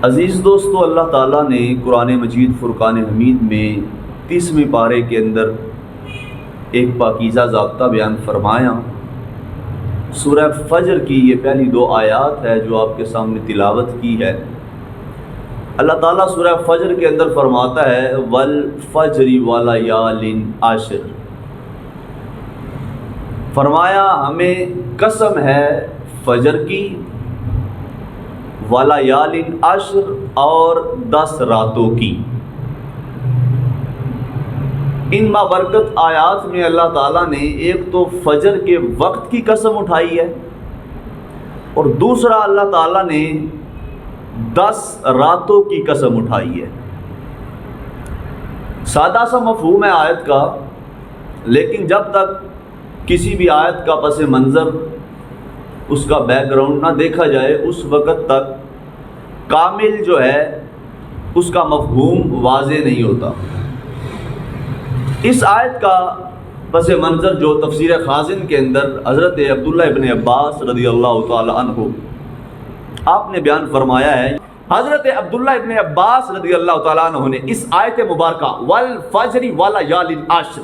عزیز دوستو، اللہ تعالیٰ نے قرآن مجید فرقان حمید میں 30ویں پارے کے اندر ایک پاکیزہ ضابطہ بیان فرمایا۔ سورہ فجر کی یہ پہلی 2 آیات ہے جو آپ کے سامنے تلاوت کی ہے۔ اللہ تعالیٰ سورہ فجر کے اندر فرماتا ہے والفجر ولیال عشر، فرمایا ہمیں قسم ہے فجر کی، ولیال عشر اور 10 راتوں کی۔ ان بابرکت آیات میں اللہ تعالیٰ نے ایک تو فجر کے وقت کی قسم اٹھائی ہے، اور دوسرا اللہ تعالیٰ نے 10 راتوں کی قسم اٹھائی ہے۔ سادہ سا مفہوم ہے آیت کا، لیکن جب تک کسی بھی آیت کا پس منظر، اس کا بیک گراؤنڈ نہ دیکھا جائے، اس وقت تک کامل جو ہے اس کا مفہوم واضح نہیں ہوتا۔ اس آیت کا پس منظر جو تفسیر خازن کے اندر حضرت عبداللہ ابن عباس رضی اللہ تعالی عنہ آپ نے بیان فرمایا ہے، حضرت عبداللہ ابن عباس رضی اللہ تعالیٰ عنہ نے اس آیت مبارکہ والفجر ولیال عشر،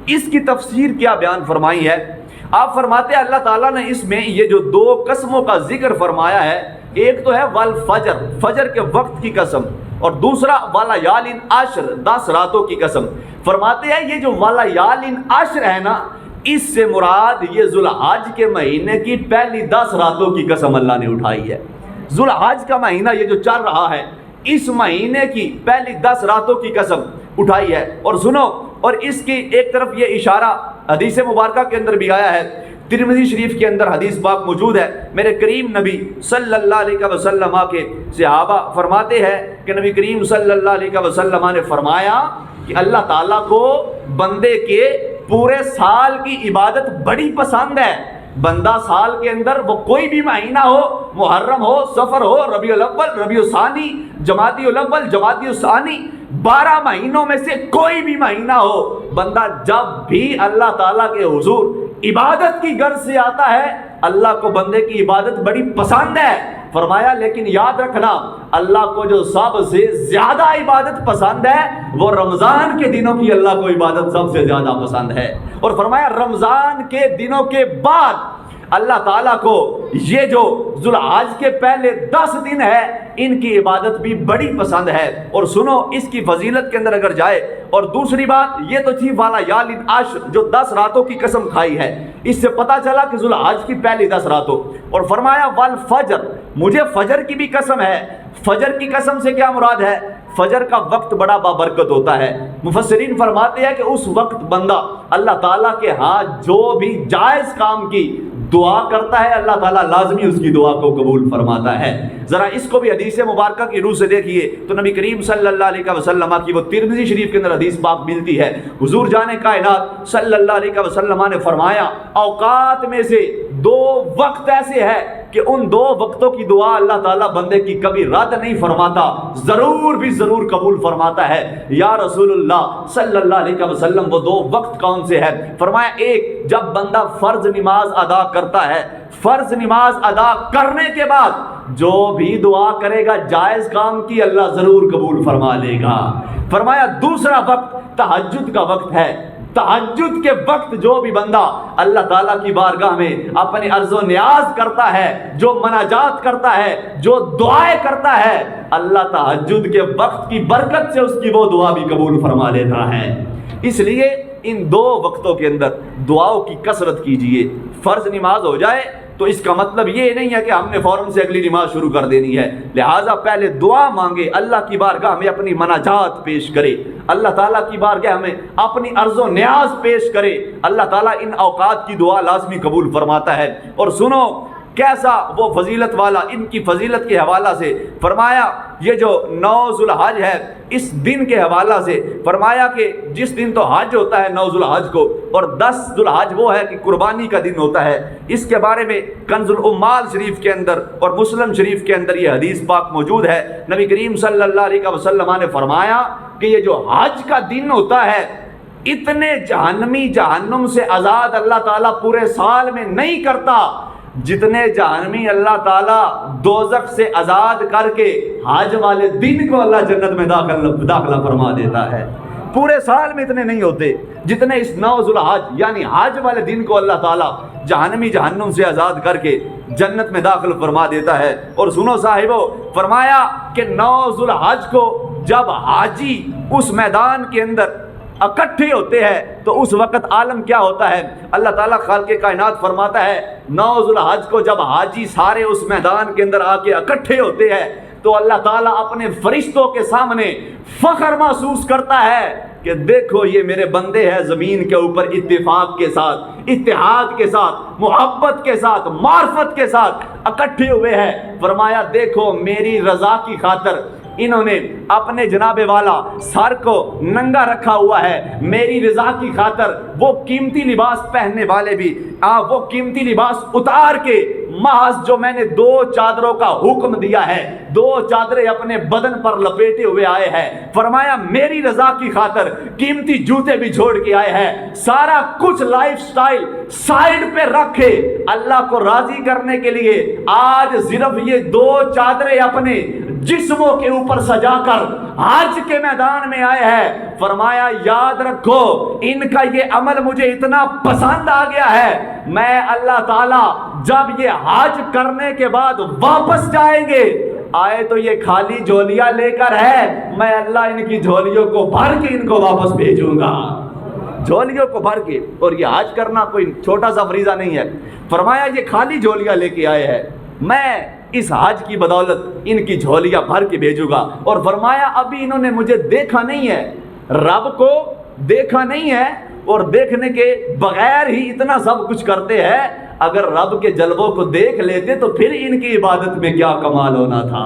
اس کی تفسیر کیا بیان فرمائی ہے۔ آپ فرماتے ہیں اللہ تعالیٰ نے اس میں یہ جو 2 قسموں کا ذکر فرمایا ہے، ایک تو ہے والفجر، فجر کے وقت کی قسم، اور دوسرا ولیال عشر، 10 راتوں کی قسم۔ فرماتے ہیں یہ جو ولیال عشر ہے نا، اس سے مراد یہ ذوالحج کے مہینے کی پہلی 10 راتوں کی قسم اللہ نے اٹھائی ہے۔ ذوالحج کا مہینہ یہ جو چل رہا ہے، اس مہینے کی پہلی 10 راتوں کی قسم اٹھائی ہے۔ اور سنو، اور اس کی ایک طرف یہ اشارہ حدیث مبارکہ کے اندر بھی آیا ہے، ترمذی شریف کے اندر حدیث پاک موجود ہے۔ میرے کریم نبی صلی اللہ علیہ وسلم کے صحابہ فرماتے ہیں کہ نبی کریم صلی اللہ علیہ وسلم نے فرمایا کہ اللہ تعالیٰ کو بندے کے پورے سال کی عبادت بڑی پسند ہے۔ بندہ سال کے اندر وہ کوئی بھی مہینہ ہو، محرم ہو، سفر ہو، ربیع الاول، ربیع الثانی، جمادی الاول، جمادی الثانی، 12 مہینوں میں سے کوئی بھی مہینہ ہو، بندہ جب بھی اللہ تعالیٰ کے حضور عبادت کی غرض سے آتا ہے، اللہ کو بندے کی عبادت بڑی پسند ہے۔ فرمایا لیکن یاد رکھنا، اللہ کو جو سب سے زیادہ عبادت پسند ہے وہ رمضان کے دنوں کی اللہ کو عبادت سب سے زیادہ پسند ہے۔ اور فرمایا رمضان کے دنوں کے بعد اللہ تعالیٰ کو یہ جو ذوالحج کے پہلے 10 دن ہے، ان کی عبادت بھی بڑی پسند ہے۔ اور سنو اس کی فضیلت کے اندر اگر جائے، اور دوسری بات یہ تو تھی ولیال عشر جو 10 راتوں کی قسم کھائی ہے، اس سے پتہ چلا کہ ذوالحج کی پہلی 10 راتوں۔ اور فرمایا والفجر، مجھے فجر کی بھی قسم ہے۔ فجر کی قسم سے کیا مراد ہے؟ فجر کا وقت بڑا بابرکت ہوتا ہے۔ مفسرین فرماتے ہیں کہ اس وقت بندہ اللہ تعالیٰ کے ہاں جو بھی جائز کام کی دعا کرتا ہے، اللہ تعالیٰ لازمی اس کی دعا کو قبول فرماتا ہے۔ ذرا اس کو بھی حدیث مبارکہ کی روح سے دیکھیے تو نبی کریم صلی اللہ علیہ وسلم کی وہ ترمذی شریف کے اندر حدیث پاک ملتی ہے۔ حضور جان کائنات صلی اللہ علیہ وسلم نے فرمایا اوقات میں سے 2 وقت ایسے ہیں کہ ان 2 وقتوں کی دعا اللہ تعالیٰ بندے کی کبھی رد نہیں فرماتا، ضرور بھی ضرور قبول فرماتا ہے۔ یا رسول اللہ صلی اللہ علیہ وسلم، وہ 2 وقت کون سے ہیں؟ فرمایا ایک، جب بندہ فرض نماز ادا کرتا ہے، فرض نماز ادا کرنے کے بعد جو بھی دعا کرے گا جائز کام کی، اللہ ضرور قبول فرما لے گا۔ فرمایا دوسرا وقت تہجد کا وقت ہے۔ تہجد کے وقت جو بھی بندہ اللہ تعالیٰ کی بارگاہ میں اپنی عرض و نیاز کرتا ہے، جو مناجات کرتا ہے، جو دعائیں کرتا ہے، اللہ تہجد کے وقت کی برکت سے اس کی وہ دعا بھی قبول فرما لیتا ہے۔ اس لیے ان 2 وقتوں کے اندر دعاؤں کی کثرت کیجئے۔ فرض نماز ہو جائے تو اس کا مطلب یہ نہیں ہے کہ ہم نے فوراً سے اگلی نماز شروع کر دینی ہے، لہٰذا پہلے دعا مانگے، اللہ کی بارگاہ میں اپنی مناجات پیش کرے، اللہ تعالیٰ کی بارگاہ میں اپنی عرض و نیاز پیش کرے، اللہ تعالیٰ ان اوقات کی دعا لازمی قبول فرماتا ہے۔ اور سنو کیسا وہ فضیلت والا، ان کی فضیلت کے حوالہ سے فرمایا یہ جو 9 ذوالحج ہے، اس دن کے حوالہ سے فرمایا کہ جس دن تو حج ہوتا ہے 9 ذوالحج کو، اور 10 ذوالحج وہ ہے کہ قربانی کا دن ہوتا ہے۔ اس کے بارے میں کنز العمال شریف کے اندر اور مسلم شریف کے اندر یہ حدیث پاک موجود ہے۔ نبی کریم صلی اللہ علیہ وسلم نے فرمایا کہ یہ جو حج کا دن ہوتا ہے، اتنے جہنمی جہنم سے آزاد اللہ تعالیٰ پورے سال میں نہیں کرتا جتنے جہنمی اللہ تعالیٰ دوزخ سے آزاد کر کے حج والے دن کو اللہ جنت میں داخلہ فرما دیتا ہے۔ پورے سال میں اتنے نہیں ہوتے جتنے اس 9 ذوالحج یعنی حج والے دن کو اللہ تعالیٰ جہنمی جہنم سے آزاد کر کے جنت میں داخل فرما دیتا ہے۔ اور سنو صاحبو، فرمایا کہ 9 ذوالحج کو جب حاجی اس میدان کے اندر اکٹھے ہوتے ہیں تو اس وقت عالم کیا ہوتا ہے؟ اللہ تعالیٰ خالق کائنات فرماتا ہے 9 ذوالحج کو جب حاجی سارے اس میدان کے اندر آ کے اکٹھے ہوتے ہیں تو اللہ تعالیٰ اپنے فرشتوں کے سامنے فخر محسوس کرتا ہے کہ دیکھو یہ میرے بندے ہیں زمین کے اوپر اتفاق کے ساتھ، اتحاد کے ساتھ، محبت کے ساتھ، معرفت کے ساتھ اکٹھے ہوئے ہیں۔ فرمایا دیکھو میری رضا کی خاطر انہوں نے اپنے جناب والا سر کو ننگا رکھا ہوا ہے، میری رضا کی خاطر وہ قیمتی لباس پہننے والے بھی وہ قیمتی لباس اتار کے محض جو میں نے 2 چادروں کا حکم دیا ہے 2 چادریں اپنے بدن پر لپیٹے ہوئے آئے ہیں۔ فرمایا میری رضا کی خاطر قیمتی جوتے بھی چھوڑ کے آئے ہیں، سارا کچھ لائف سٹائل سائیڈ پہ رکھے اللہ کو راضی کرنے کے لیے آج صرف یہ 2 چادریں اپنے جسموں کے اوپر سجا کر حج کے میدان میں آئے ہیں۔ فرمایا یاد رکھو ان کا یہ عمل مجھے اتنا پسند آ گیا ہے، میں اللہ تعالیٰ جب یہ حج کرنے کے بعد واپس جائیں گے آئے تو یہ خالی جھولیاں لے کر ہے، میں اللہ ان کی جھولیوں کو بھر کے ان کو واپس بھیجوں گا، جھولیوں کو بھر کے۔ اور یہ حج کرنا کوئی چھوٹا سا فریضہ نہیں ہے۔ فرمایا یہ خالی جھولیاں لے کے آئے ہیں، میں اس حج کی بدولت ان کی جھولیاں بھر کے بھیجوں گا۔ اور فرمایا ابھی انہوں نے مجھے دیکھا نہیں ہے، رب کو دیکھا نہیں ہے، اور دیکھنے کے بغیر ہی اتنا سب کچھ کرتے ہیں، اگر رب کے جلووں کو دیکھ لیتے تو پھر ان کی عبادت میں کیا کمال ہونا تھا۔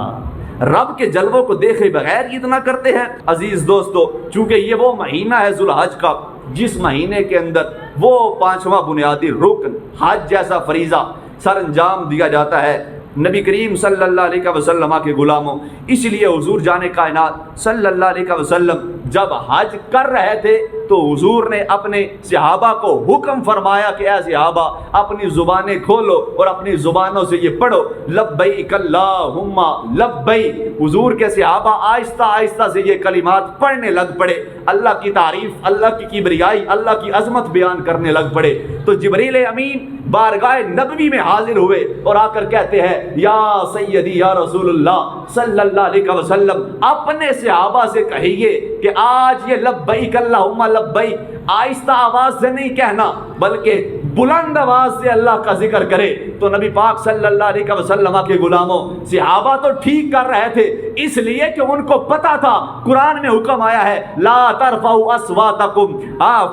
رب کے جلووں کو دیکھے بغیر اتنا کرتے ہیں۔ عزیز دوستو، چونکہ یہ وہ مہینہ ہے ذوالحج کا جس مہینے کے اندر وہ 5واں بنیادی رکن حج جیسا فریضہ سر انجام دیا جاتا ہے نبی کریم صلی اللہ علیہ وسلم کے غلاموں۔ اس لیے حضور جان کائنات صلی اللہ علیہ وسلم جب حج کر رہے تھے تو حضور نے اپنے صحابہ کو حکم فرمایا کہ اے صحابہ اپنی زبانیں کھولو اور اپنی زبانوں سے یہ پڑھو لبیک اللہم لبیک۔ حضور کے صحابہ آہستہ آہستہ سے یہ کلمات پڑھنے لگ پڑے، اللہ کی تعریف، اللہ کی کبریائی، اللہ کی عظمت بیان کرنے لگ پڑے۔ تو جبریل امین بارگاہ نبوی میں حاضر ہوئے اور آ کر کہتے ہیں یا سیدی یا رسول اللہ صلی اللہ علیہ وسلم اپنے صحابہ سے کہیے کہ آج یہ لبیک اللہم لبیک آہستہ آواز سے نہیں کہنا بلکہ بلند آواز سے اللہ کا ذکر کرے۔ تو نبی پاک صلی اللہ علیہ وسلم کے غلاموں صحابہ تو ٹھیک کر رہے تھے اس لیے کہ ان کو پتا تھا قرآن میں حکم آیا ہے لا ترفعوا اصواتکم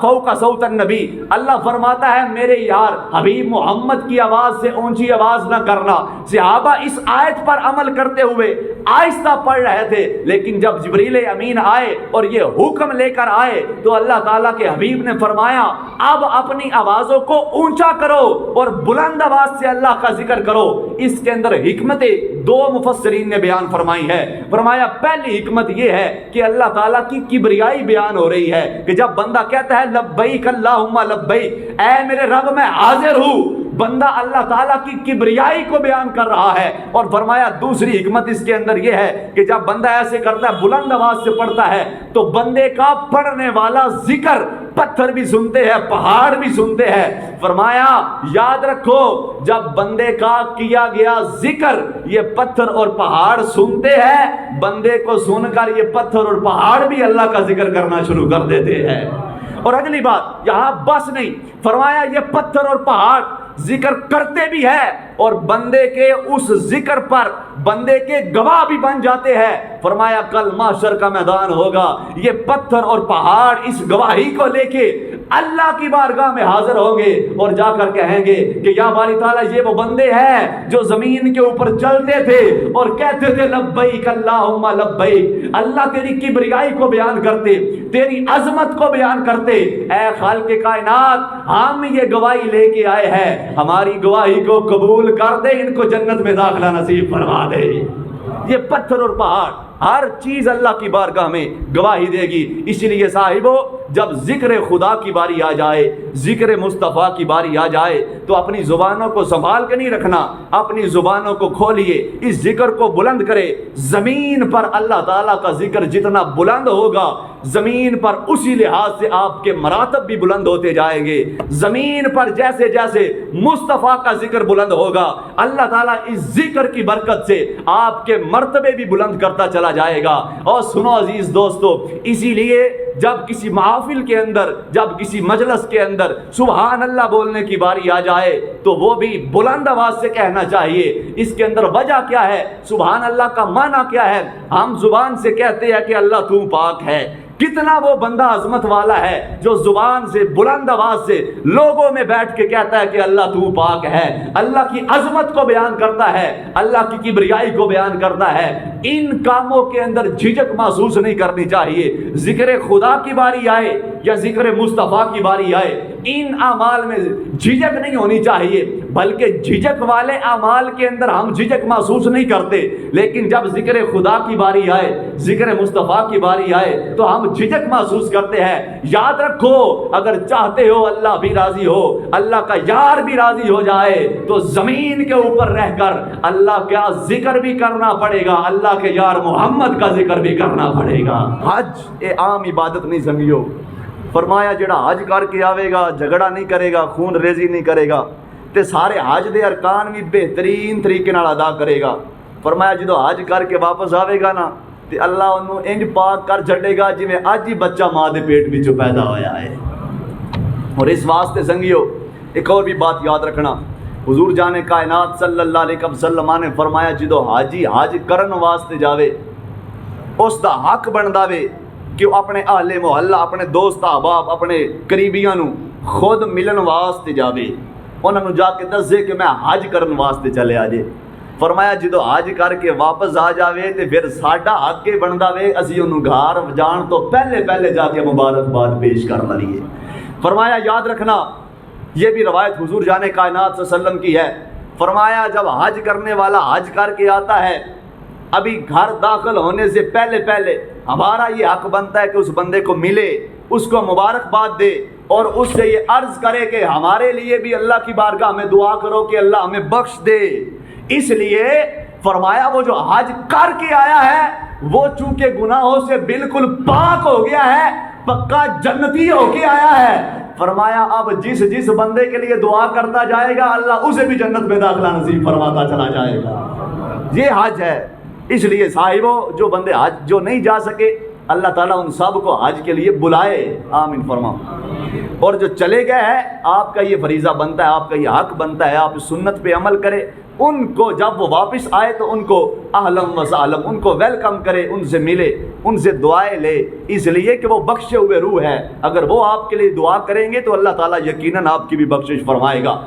فوق صوت النبی، اللہ فرماتا ہے میرے یار حبیب محمد کی آواز سے اونچی آواز نہ کرنا۔ صحابہ اس آیت پر عمل کرتے ہوئے آہستہ پڑھ رہے تھے، لیکن جب جبریل امین آئے اور یہ حکم لے کر آئے تو اللہ تعالیٰ کے حبیب نے فرمایا اب اپنی آوازوں کو اونچا کرو اور بلند آواز سے اللہ کا ذکر کرو۔ اس کے اندر حکمتیں 2 مفسرین نے بیان فرمائی ہے۔ فرمایا پہلی حکمت یہ ہے کہ اللہ تعالیٰ کی کبریائی بیان ہو رہی ہے کہ جب بندہ کہتا ہے لبیک اللہم لبیک اے میرے رب میں حاضر ہوں، بندہ اللہ تعالیٰ کی کبریائی کو بیان کر رہا ہے۔ اور فرمایا دوسری حکمت اس کے اندر یہ ہے کہ جب بندہ ایسے کرتا ہے بلند آواز سے پڑھتا ہے تو بندے کا پڑھنے والا ذکر پتھر بھی سنتے ہیں، پہاڑ بھی سنتے ہیں۔ فرمایا یاد رکھو جب بندے کا کیا گیا ذکر یہ پتھر اور پہاڑ سنتے ہیں، بندے کو سن کر یہ پتھر اور پہاڑ بھی اللہ کا ذکر کرنا شروع کر دیتے ہیں۔ اور اگلی بات یہاں بس نہیں، فرمایا یہ پتھر اور پہاڑ ذکر کرتے بھی ہے اور بندے کے اس ذکر پر بندے کے گواہ بھی بن جاتے ہیں۔ فرمایا کل محشر کا میدان ہوگا، یہ پتھر اور پہاڑ اس گواہی کو لے کے اللہ کی بارگاہ میں حاضر ہوں گے اور جا کر کہیں گے کہ یا باری تعالیٰ یہ وہ بندے ہیں جو زمین کے اوپر چلتے تھے اور کہتے تھے لبیک اللہم لبیک، اللہ تیری کبریائی کو بیان کرتے، تیری عظمت کو بیان کرتے۔ اے خالق کائنات ہم یہ گواہی لے کے آئے ہیں، ہماری گواہی کو قبول کر دے، ان کو جنت میں داخلہ نصیب فرما دے۔ یہ پتھر اور پہاڑ ہر چیز اللہ کی بارگاہ میں گواہی دے گی۔ اسی لیے صاحبو، جب ذکر خدا کی باری آ جائے، ذکر مصطفیٰ کی باری آ جائے تو اپنی زبانوں کو سنبھال کے نہیں رکھنا، اپنی زبانوں کو کھولیے، اس ذکر کو بلند کرے۔ زمین پر اللہ تعالیٰ کا ذکر جتنا بلند ہوگا، زمین پر اسی لحاظ سے آپ کے مراتب بھی بلند ہوتے جائیں گے۔ زمین پر جیسے جیسے مصطفیٰ کا ذکر بلند ہوگا، اللہ تعالیٰ اس ذکر کی برکت سے آپ کے مرتبے بھی بلند کرتا چلا جائے گا۔ اور سنو عزیز دوستو، اسی لیے جب کسی محافل کے اندر، جب کسی مجلس کے اندر سبحان اللہ بولنے کی باری آ جائے تو وہ بھی بلند آواز سے کہنا چاہیے۔ اس کے اندر وجہ کیا ہے؟ سبحان اللہ کا معنی کیا ہے؟ ہم زبان سے کہتے ہیں کہ اللہ تو پاک ہے، کتنا وہ بندہ عظمت والا ہے جو زبان سے بلند آواز سے لوگوں میں بیٹھ کے کہتا ہے کہ اللہ تو پاک ہے، اللہ کی عظمت کو بیان کرتا ہے، اللہ کی کبریائی کو بیان کرتا ہے۔ ان کاموں کے اندر جھجک محسوس نہیں کرنی چاہیے۔ ذکر خدا کی باری آئے یا ذکر مصطفیٰ کی باری آئے، ان اعمال میں جھجک نہیں ہونی چاہیے، بلکہ جھجک والے اعمال کے اندر ہم جھجک محسوس نہیں کرتے، لیکن جب ذکر خدا کی باری آئے، ذکر مصطفیٰ کی باری آئے تو ہم جھجک محسوس کرتے ہیں۔ یاد رکھو، اگر چاہتے ہو اللہ بھی راضی ہو، اللہ کا یار بھی راضی ہو جائے تو زمین کے اوپر رہ کر اللہ کا ذکر بھی کرنا پڑے گا، اللہ کے یار محمد کا ذکر بھی کرنا پڑے گا۔ حج اے عام عبادت نہیں سمجھو، فرمایا جڑا حج کر کے آوے گا جھگڑا نہیں کرے گا، خون ریزی نہیں کرے گا تے سارے حج دے ارکان بھی بہترین طریقے نال ادا کرے گا۔ فرمایا جدو حج کر کے واپس آوے گا نا تے اللہ انہوں انج پاک کر چھڑے گا جویں اج ہی بچہ ماں دے پیٹ وچوں پیدا ہویا ہے۔ اور اس واسطے سنگیو ایک اور بھی بات یاد رکھنا، حضور جان کائنات صلی اللہ علیہ وسلم نے فرمایا جدو حاجی حج کرن واسطے جاوے اس دا حق بندا وے کہ وہ اپنے اہل محلہ، اپنے دوست احباب، اپنے قریبیاں نو خود ملن واسطے جاوے، انہاں نو جا کے دسے کہ میں حج کرن واسطے چلے آجے۔ فرمایا جدو حج کر کے واپس آ جاوے تے پھر ساڈا حق کے بندا وے اسی انہوں گھر جان تو پہلے جا کے مبارکباد پیش کر لیے۔ فرمایا یاد رکھنا، یہ بھی روایت حضور جان کائنات صلی اللہ علیہ وسلم کی ہے۔ فرمایا جب حج کرنے والا حج کر کے آتا ہے، ابھی گھر داخل ہونے سے پہلے ہمارا یہ حق بنتا ہے کہ اس بندے کو ملے، اس کو مبارکباد دے اور اس سے یہ عرض کرے کہ ہمارے لیے بھی اللہ کی بارگاہ میں دعا کرو کہ اللہ ہمیں بخش دے۔ اس لیے فرمایا وہ جو حج کر کے آیا ہے وہ چونکہ گناہوں سے بالکل پاک ہو گیا ہے، پکا جنتی ہو کے آیا ہے۔ فرمایا اب جس بندے کے لیے دعا کرتا جائے گا اللہ اسے بھی جنت میں داخلہ نصیب فرماتا چلا جائے گا۔ یہ حج ہے۔ اس لیے صاحبو، جو بندے حج جو نہیں جا سکے اللہ تعالیٰ ان سب کو حج کے لیے بلائے، آمین فرماؤ۔ اور جو چلے گئے ہیں، آپ کا یہ فریضہ بنتا ہے، آپ کا یہ حق بنتا ہے، آپ سنت پہ عمل کرے۔ ان کو جب وہ واپس آئے تو ان کو اہلم و سہلم، ان کو ویلکم کرے، ان سے ملے، ان سے دعائیں لے، اس لیے کہ وہ بخشے ہوئے روح ہے۔ اگر وہ آپ کے لیے دعا کریں گے تو اللہ تعالیٰ یقیناً آپ کی بھی بخشش فرمائے گا۔